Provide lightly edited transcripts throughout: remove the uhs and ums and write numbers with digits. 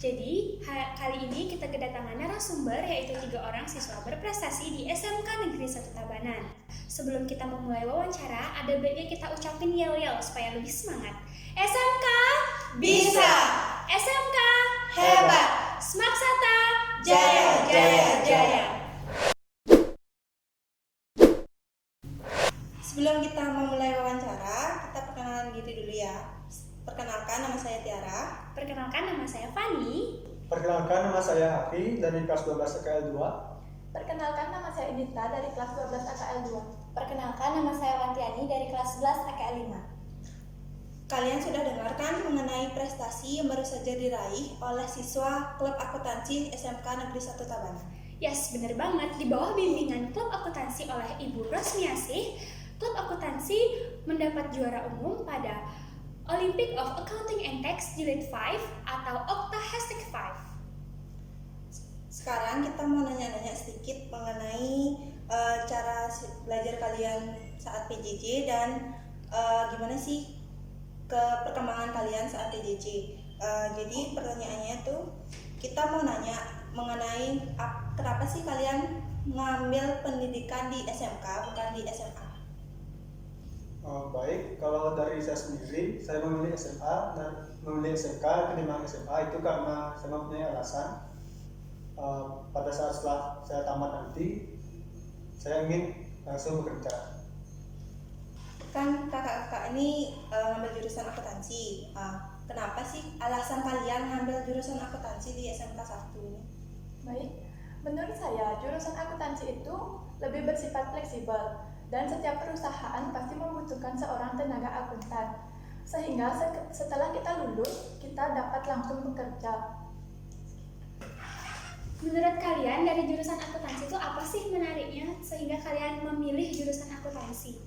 Kali ini kita kedatangan narasumber yaitu 3 orang siswa berprestasi di SMK Negeri 1 Tabanan. Sebelum kita memulai wawancara, ada baiknya kita ucapin yel-yel supaya lebih semangat. SMK bisa, SMK hebat, Smaksata jaya, jaya, jaya. Sebelum kita memulai wawancara, kita perkenalan diri dulu ya. Perkenalkan, nama saya Tiara. Perkenalkan, nama saya Fani. Perkenalkan, nama saya Hafi dari kelas 12 AKL 2. Perkenalkan, nama saya Inita dari kelas 12 AKL 2. Perkenalkan, nama saya Wantiani dari kelas 11 AKL 5. Kalian sudah dengarkan mengenai prestasi yang baru saja diraih oleh siswa Klub Akuntansi SMK Negeri 1 Tabanan. Yes, bener banget. Di bawah bimbingan Klub Akuntansi oleh Ibu Rosmiasih, Klub Akuntansi mendapat juara umum pada Olympic of Accounting and Tax Jilid 5 atau Okta #5. Sekarang kita mau nanya-nanya sedikit mengenai cara belajar kalian saat PJJ dan gimana sih perkembangan kalian saat PJJ. Jadi pertanyaannya tuh kita mau nanya mengenai kenapa sih kalian mengambil pendidikan di SMK bukan di SMA? Baik, kalau dari saya sendiri, saya memilih SMA dan memilih SMK ketimbang SMA itu karena saya mempunyai alasan. Pada saat setelah saya tamat nanti, saya ingin langsung bekerja. Kan kakak-kakak ini ngambil jurusan akuntansi. Kenapa sih alasan kalian ngambil jurusan akuntansi di SMK 1? Baik, menurut saya jurusan akuntansi itu lebih bersifat fleksibel dan setiap perusahaan pasti membutuhkan seorang tenaga akuntan. Sehingga setelah kita lulus, kita dapat langsung bekerja. Menurut kalian dari jurusan akuntansi itu apa sih menariknya sehingga kalian memilih jurusan akuntansi?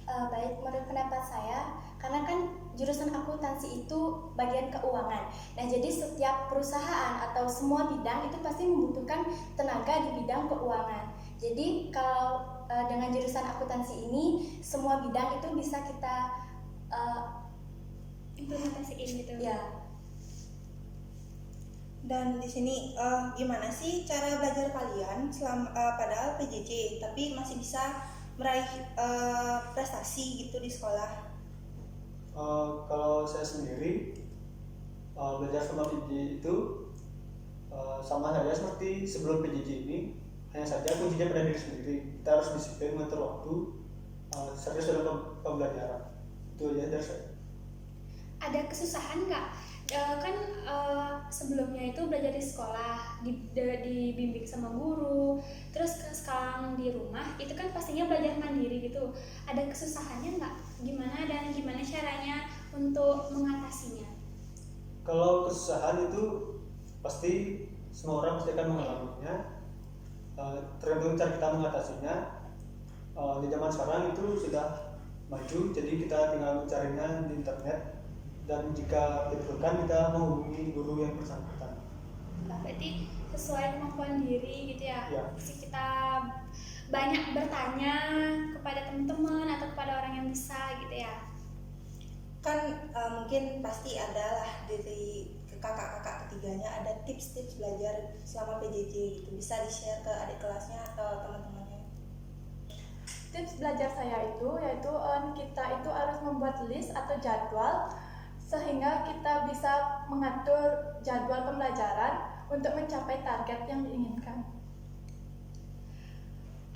Baik, menurut pendapat saya, karena kan jurusan akuntansi itu bagian keuangan. Nah, jadi setiap perusahaan atau semua bidang itu pasti membutuhkan tenaga di bidang keuangan. Jadi kalau dengan jurusan akuntansi ini, semua bidang itu bisa kita Implementasiin gitu. ya. Dan di sini gimana sih cara belajar kalian padahal PJJ tapi masih bisa meraih prestasi gitu di sekolah? Kalau saya sendiri, belajar sama PJJ itu sama saja seperti sebelum PJJ ini. Hanya saja kuncinya pada diri sendiri. Kita harus disiplin mengatur waktu, serius dalam pembelajaran. Itu aja dari saya. Ada kesusahan nggak? Kan sebelumnya itu belajar di sekolah, dibimbing sama guru, terus sekarang di rumah, itu kan pastinya belajar mandiri gitu. Ada kesusahannya nggak? Gimana caranya untuk mengatasinya? Kalau kesusahan itu pasti semua orang pasti akan mengalaminya. Tergantung cara kita mengatasinya. Di zaman sekarang itu sudah maju, jadi kita tinggal mencarinya di internet, dan jika diperlukan kita menghubungi guru yang bersangkutan. Berarti sesuai kemampuan diri gitu ya? Ya. Mesti kita banyak bertanya kepada teman-teman atau kepada orang yang bisa gitu ya? Kan mungkin pasti ada lah dari kakak-kakak ketiganya ada tips-tips belajar selama PJJ gitu, bisa di-share ke adik kelasnya atau teman-temannya. Tips belajar saya itu yaitu kita itu harus membuat list atau jadwal sehingga kita bisa mengatur jadwal pembelajaran untuk mencapai target yang diinginkan.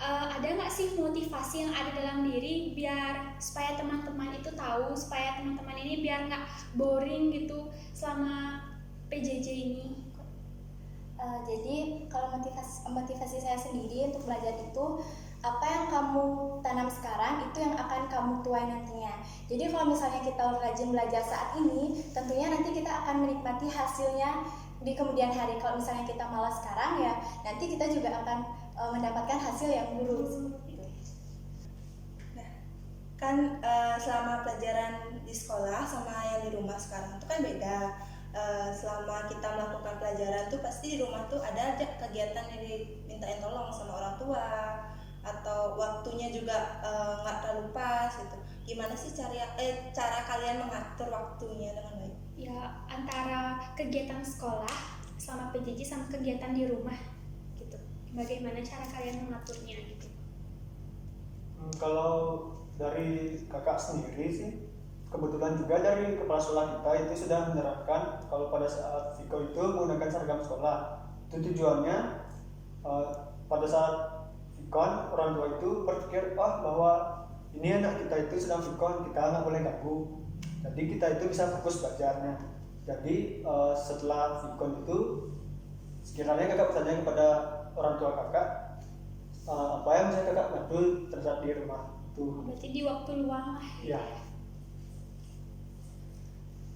Ada nggak sih motivasi yang ada dalam diri biar supaya teman-teman itu tahu, supaya teman-teman ini biar nggak boring gitu selama PJJ ini? Jadi kalau motivasi saya sendiri untuk belajar itu, apa yang kamu tanam sekarang itu yang akan kamu tuai nantinya. Jadi kalau misalnya kita rajin belajar saat ini, tentunya nanti kita akan menikmati hasilnya di kemudian hari. Kalau misalnya kita malas sekarang ya, nanti kita juga akan mendapatkan hasil yang buruk. Nah, kan selama pelajaran di sekolah sama yang di rumah sekarang itu kan beda. Selama kita melakukan pelajaran tuh pasti di rumah tuh ada aja kegiatan yang dimintain tolong sama orang tua, atau waktunya juga nggak terlalu pas gitu. Gimana sih cara kalian mengatur waktunya dengan baik? ya antara kegiatan sekolah selama PJJ sama kegiatan di rumah gitu. Bagaimana cara kalian mengaturnya gitu? Kalau dari kakak sendiri sih, kebetulan juga dari kepala sekolah kita itu sudah menerapkan kalau pada saat Viko itu menggunakan seragam sekolah. Itu tujuannya pada saat Vikon orang tua itu berpikir bahwa ini anak kita itu sedang Vikon, kita nggak boleh ganggu. Jadi kita itu bisa fokus belajarnya. Jadi setelah Vikon itu sekiranya kakak bertanya kepada orang tua kakak apa yang bisa kakak bantu terhadap di rumah itu. Berarti di waktu luang lah. Ya.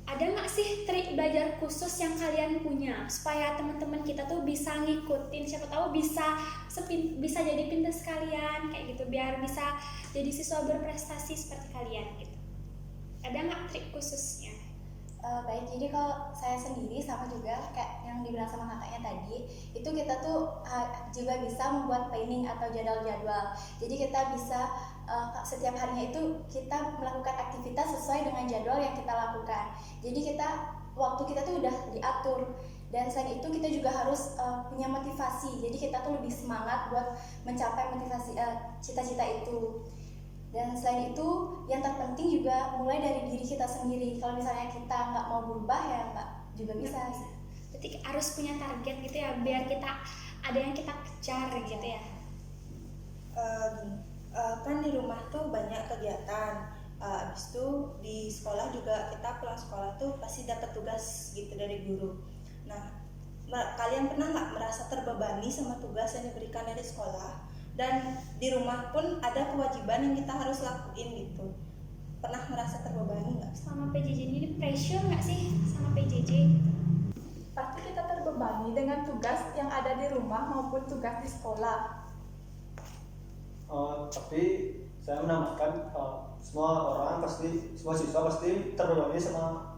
Ada nggak sih trik belajar khusus yang kalian punya supaya teman-teman kita tuh bisa ngikutin, siapa tahu bisa jadi pintar sekalian kayak gitu, biar bisa jadi siswa berprestasi seperti kalian gitu. Ada nggak trik khususnya? Baik, jadi kalau saya sendiri sama juga kayak yang dibilang sama kakaknya tadi, itu kita tuh juga bisa membuat planning atau jadwal-jadwal. Jadi kita bisa setiap harinya itu kita melakukan aktivitas sesuai dengan jadwal yang kita lakukan. Jadi waktu kita tuh udah diatur. Dan selain itu kita juga harus punya motivasi. Jadi kita tuh lebih semangat buat mencapai motivasi cita-cita itu. Dan selain itu yang terpenting juga mulai dari diri kita sendiri. Kalau misalnya kita nggak mau berubah ya nggak juga bisa. Berarti harus punya target gitu ya, biar kita ada yang kita kejar gitu ya. Kan di rumah tuh banyak kegiatan. Abis itu di sekolah juga kita pulang sekolah tuh pasti dapat tugas gitu dari guru. Nah, kalian pernah nggak merasa terbebani sama tugas yang diberikan dari sekolah? Dan di rumah pun ada kewajiban yang kita harus lakuin gitu. Pernah merasa terbebani nggak? Selama PJJ ini pressure nggak sih sama PJJ? Pasti kita terbebani dengan tugas yang ada di rumah maupun tugas di sekolah. Tapi saya menambahkan semua siswa pasti terbebani sama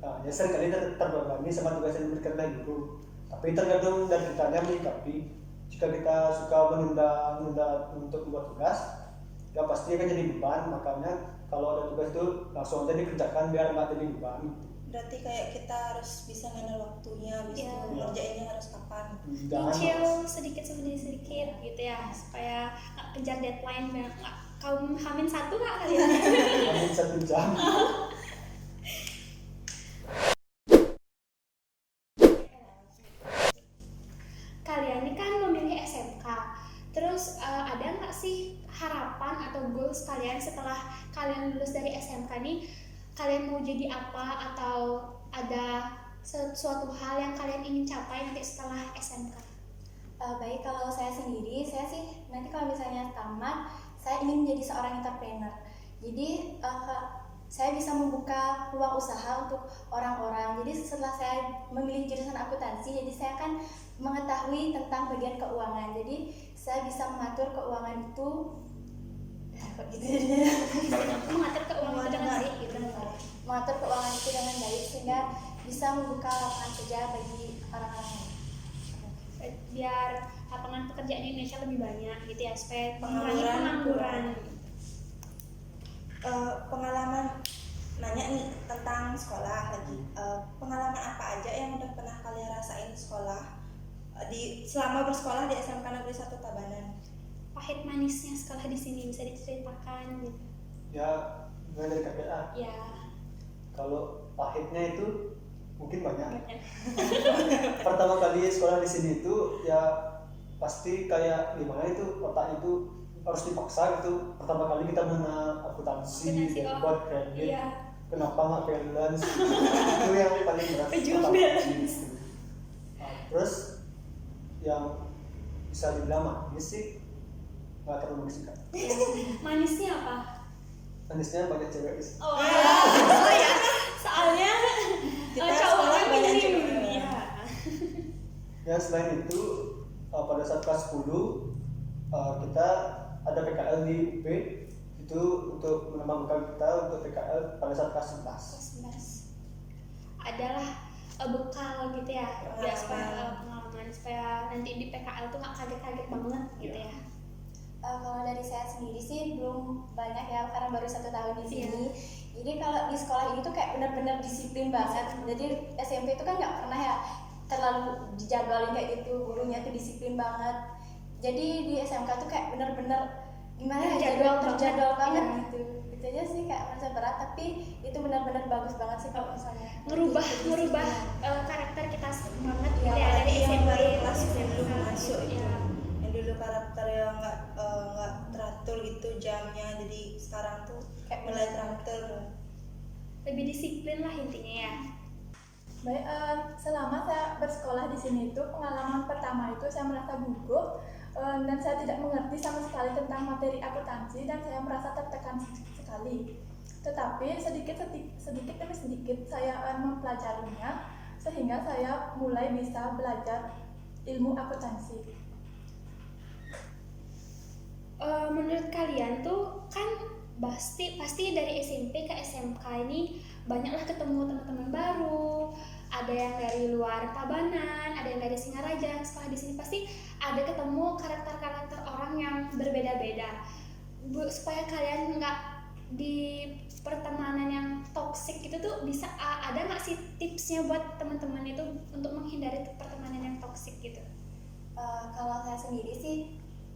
ya seringkali terbebani sama tugas yang diberikan oleh guru. Tapi tergantung dari kitanya menyikapi. Jika kita suka menunda untuk membuat tugas, ya pasti akan jadi beban. Makanya kalau ada tugas itu langsung aja dikerjakan biar nggak jadi beban. Berarti kayak kita harus bisa handle waktunya, bisa ngerjainnya harus kapan. Nyicil sedikit gitu ya, supaya nggak kejar deadline. Nggak kaum Hamin 1 nggak kalian? Hamin 1 jam. Kalian ini kan memilih SMK, terus ada nggak sih harapan atau goals kalian setelah kalian lulus dari SMK nih? Kalian mau jadi apa, atau ada suatu hal yang kalian ingin capai nanti setelah SMK? Baik, kalau saya sendiri, saya sih nanti kalau misalnya tamat, saya ingin menjadi seorang entrepreneur. Jadi saya bisa membuka peluang usaha untuk orang-orang. Jadi setelah saya memilih jurusan akuntansi, jadi saya akan mengetahui tentang bagian keuangan. Jadi saya bisa mengatur keuangan itu Mengatur keuangan itu dengan baik gitu. mengatur keuangan itu dengan baik sehingga bisa membuka lapangan kerja bagi orang-orang lain. Biar lapangan pekerjaan di Indonesia lebih banyak gitu ya, supaya mengurangi Pengangguran. pengangguran. Pengalaman nanya nih tentang sekolah lagi. Pengalaman apa aja yang udah pernah kalian rasain di sekolah selama bersekolah di SMK Negeri 1 Tabanan? Pahit manisnya sekolah di sini bisa diceritakan gitu. Ya, mulai dari KPA. Ya, Kalau pahitnya itu mungkin banyak. banyak. Pertama kali sekolah di sini itu ya pasti kayak gimana itu otak itu harus dipaksa gitu. Pertama kali kita mengenal akuntansi, debit, kredit. Iya. Kenapa nggak balance? Itu yang paling berat. Pejuang otak balance. gitu. Terus yang bisa dibilang manis sih nggak terlalu manis juga. Manisnya apa? Manisnya banyak cewek sih. Oh ya, soalnya Kita cowoknya sekolah banyak minim. cewek. Iya. Ya selain itu pada saat kelas 10 kita ada PKL di UP itu untuk menambah bekal kita untuk PKL pada saat kelas 11. Kelas 11 adalah bekal gitu ya, biar supaya pengalaman, supaya nanti di PKL tuh nggak kaget-kaget banget gitu ya. Kalau dari saya sendiri sih belum banyak ya, karena baru 1 tahun di sini. Jadi kalau di sekolah ini tuh kayak benar-benar disiplin banget. Jadi SMP itu kan nggak pernah ya terlalu dijadwalin kayak gitu, gurunya tuh disiplin banget. Jadi di SMK tuh kayak benar-benar gimana ya, terjadwal banget gitu. Itu aja sih kayak merasa berat, tapi itu benar-benar bagus banget sih kalau misalnya ngerubah karakter kita banget Iya, gitu ya, dari yang SMP baru ke kelas SMK. belum masuk itu, Iya. yang dulu karakter yang nggak teratur gitu jamnya, jadi sekarang tuh Kayak mulai teratur. Lebih disiplin lah intinya ya. Baik, selama saya bersekolah di sini itu pengalaman pertama itu saya merasa gugup dan saya tidak mengerti sama sekali tentang materi akuntansi dan saya merasa tertekan sekali. Tetapi sedikit demi sedikit saya mempelajarinya sehingga saya mulai bisa belajar ilmu akuntansi. Menurut kalian tuh kan pasti dari SMP ke SMK ini banyaklah ketemu teman-teman baru, ada yang dari luar Tabanan, ada yang dari Singaraja. Sekolah di sini pasti ada ketemu karakter-karakter orang yang berbeda-beda. Supaya kalian nggak di pertemanan yang toksik gitu tuh bisa ada nggak sih tipsnya buat teman-teman itu untuk menghindari pertemanan yang toksik gitu? Kalau saya sendiri sih,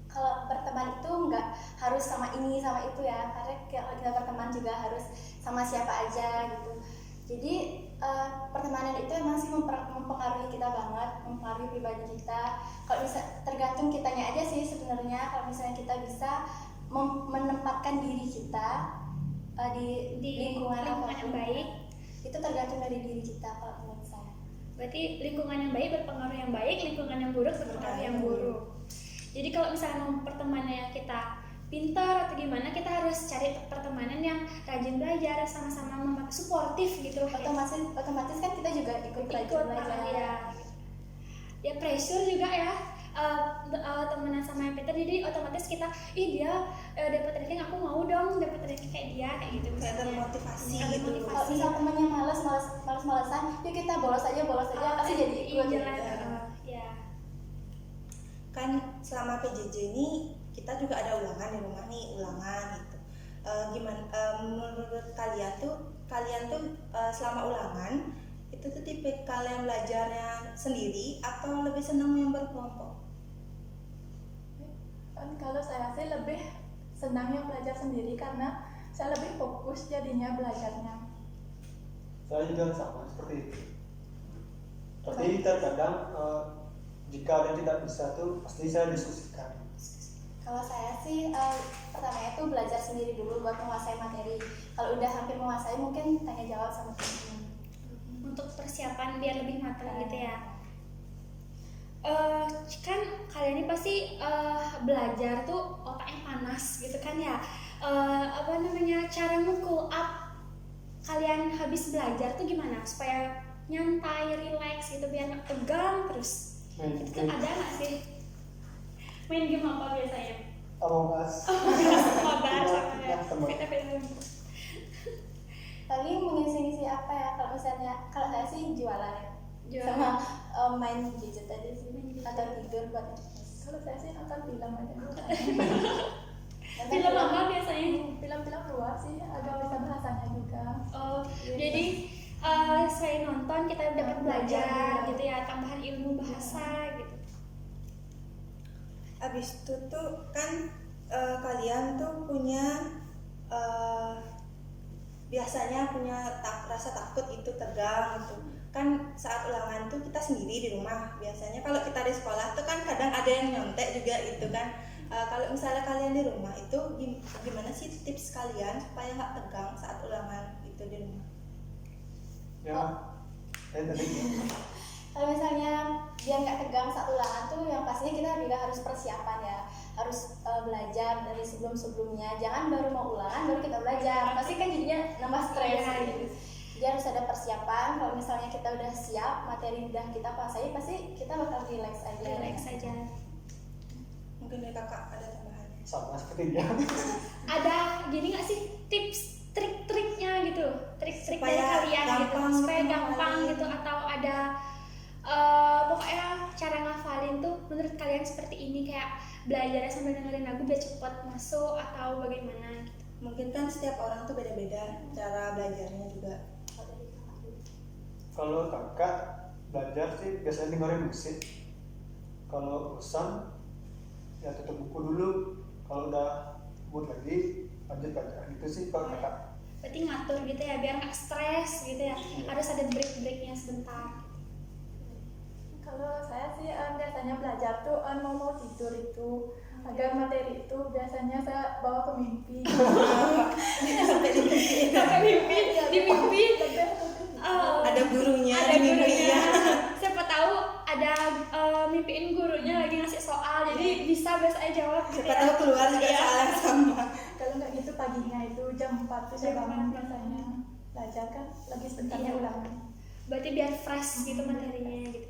kalau berteman itu nggak harus sama ini sama itu ya, karena kalau kita berteman juga harus sama siapa aja gitu. Jadi pertemanan itu emang sih mempengaruhi kita banget, mempengaruhi pribadi kita. Kalau bisa tergantung kitanya aja sih sebenarnya. Kalau misalnya kita bisa menempatkan diri kita di lingkungan yang baik, itu tergantung dari diri kita kalau menurut saya. berarti lingkungan yang baik berpengaruh yang baik, lingkungan yang buruk berpengaruh yang buruk. Jadi kalau misalnya mau pertemanan yang kita pintar atau gimana, kita harus cari pertemanan yang rajin belajar, sama-sama suportif gitu. Otomatis kan kita juga ikut belajar. Ya pressure juga ya, temenan sama yang pintar, jadi otomatis kita dia dapat ranking, aku mau dong dapat ranking kayak dia, kayak gitu. Kayak termotivasi gitu. Kalau misal temannya males-malesan, yuk kita bolos aja pasti jadi ikut. Ya. Kan selama PJJ ini kita juga ada ulangan di rumah nih, gitu. Gimana menurut kalian tuh selama ulangan itu tuh tipe kalian belajarnya sendiri atau lebih senang yang berkelompok? Kalau saya sih lebih senang yang belajar sendiri karena saya lebih fokus jadinya belajarnya. Saya juga sama seperti itu. Tapi terkadang jika ada yang tidak bisa tuh pasti saya diskusikan. Kalau saya sih pertamanya tuh belajar sendiri dulu buat menguasai materi. Kalau udah hampir menguasai mungkin tanya jawab sama teman-teman. Untuk persiapan biar lebih matang gitu ya. Kan kalian ini pasti belajar tuh otaknya panas gitu kan ya. Cara nge-cool up kalian habis belajar tuh gimana supaya nyantai, relax gitu biar nggak tegang terus. Itu kan ada nggak sih? Main game apa biasanya? Among Us. Mabar sama ya. Paling mengisi-ngisi apa ya? Kalau saya sih jualan ya. Sama main gadget aja sih, atau tidur buat nangis. Kalau saya sih nonton film aja. Film apa biasanya? Film-film luar sih, agak bisa bahasanya juga. Oh, jadi selain nonton kita dapat belajar gitu ya, tambahan ilmu bahasa gitu. Abis itu tuh kan kalian tuh punya biasanya punya rasa takut itu, tegang gitu kan. Saat ulangan tuh kita sendiri di rumah biasanya. Kalau kita di sekolah tuh kan kadang ada yang nyontek juga itu kan. Kalau misalnya kalian di rumah itu gimana sih tips kalian supaya nggak tegang saat ulangan itu di rumah? Ya, tadi. Kalau misalnya biar nggak tegang saat ulangan tuh yang pastinya kita juga harus persiapan ya, harus belajar dari sebelum-sebelumnya. Jangan baru mau ulangan baru kita belajar, pasti kan jadinya nambah stres gitu. Jadi harus ada persiapan. Kalau misalnya kita udah siap, materi udah kita kuasai, pasti kita bakal relax aja. Mungkin dari kakak ada tambahannya? Sama seperti dia. Ada gini nggak sih tips trik-triknya gitu, trik-trik dari Supaya kalian gitu gampang supaya gitu gampang ngafalin. gitu, atau ada pokoknya cara ngafalin tuh menurut kalian seperti ini, kayak belajarnya sambil dengerin lagu biar cepat masuk atau bagaimana gitu. Mungkin kan setiap orang tuh beda-beda cara belajarnya juga. Kalau kakak belajar sih biasanya dengerin musik. Kalau bosan ya tutup buku dulu. Kalau udah mood lagi lanjut belajar. Itu sih kalau kakak. Berarti ngatur gitu ya biar nggak stres gitu ya. Harus ada break-breaknya sebentar. Kalau saya sih biasanya belajar tuh mau tidur itu agar materi itu biasanya saya bawa ke mimpi. Sampai mimpi di mimpi Ada gurunya ada di mimpi gurunya. ya. Siapa tahu ada mimpiin gurunya lagi ngasih soal jadi bisa biasanya jawab gitu Siapa ya. tahu keluar juga Iya. soal yang sama. Kalau nggak gitu paginya itu jam 4 tuh saya bangun biasanya belajar kan lagi sebentarnya Iya. ulangan. Berarti biar fresh gitu materinya gitu.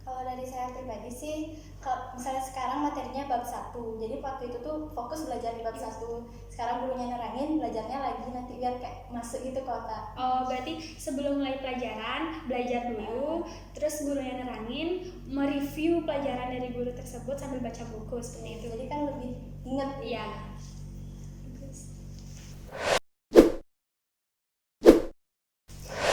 Kalau dari saya pribadi sih, kalau misalnya sekarang materinya bab 1, jadi waktu itu tuh fokus belajar di bab 1. Sekarang gurunya nerangin, belajarnya lagi nanti biar kayak masuk gitu ke otak. Oh, berarti sebelum mulai pelajaran, belajar dulu, terus gurunya nerangin, mereview pelajaran dari guru tersebut sambil baca buku seperti itu. Jadi kan lebih inget. Iya.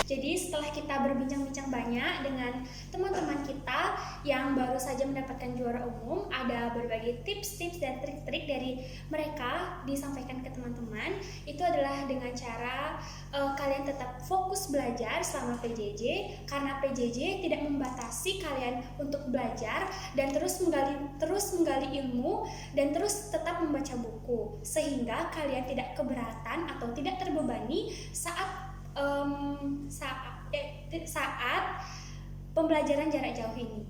Jadi setelah kita berbincang-bincang banyak dengan teman-teman kita yang baru saja mendapatkan juara umum, ada berbagai tips-tips dan trik-trik dari mereka disampaikan ke teman-teman. Itu adalah dengan cara kalian tetap fokus belajar selama PJJ, karena PJJ tidak membatasi kalian untuk belajar dan terus menggali ilmu dan terus tetap membaca buku, sehingga kalian tidak keberatan atau tidak terbebani saat pembelajaran jarak jauh ini.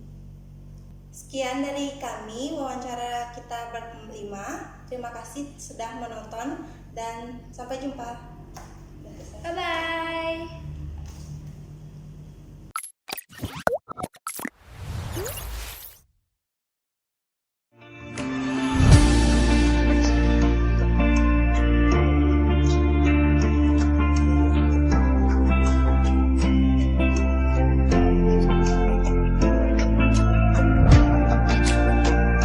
Sekian dari kami wawancara kita berlima. Terima kasih sudah menonton dan sampai jumpa. Bye bye.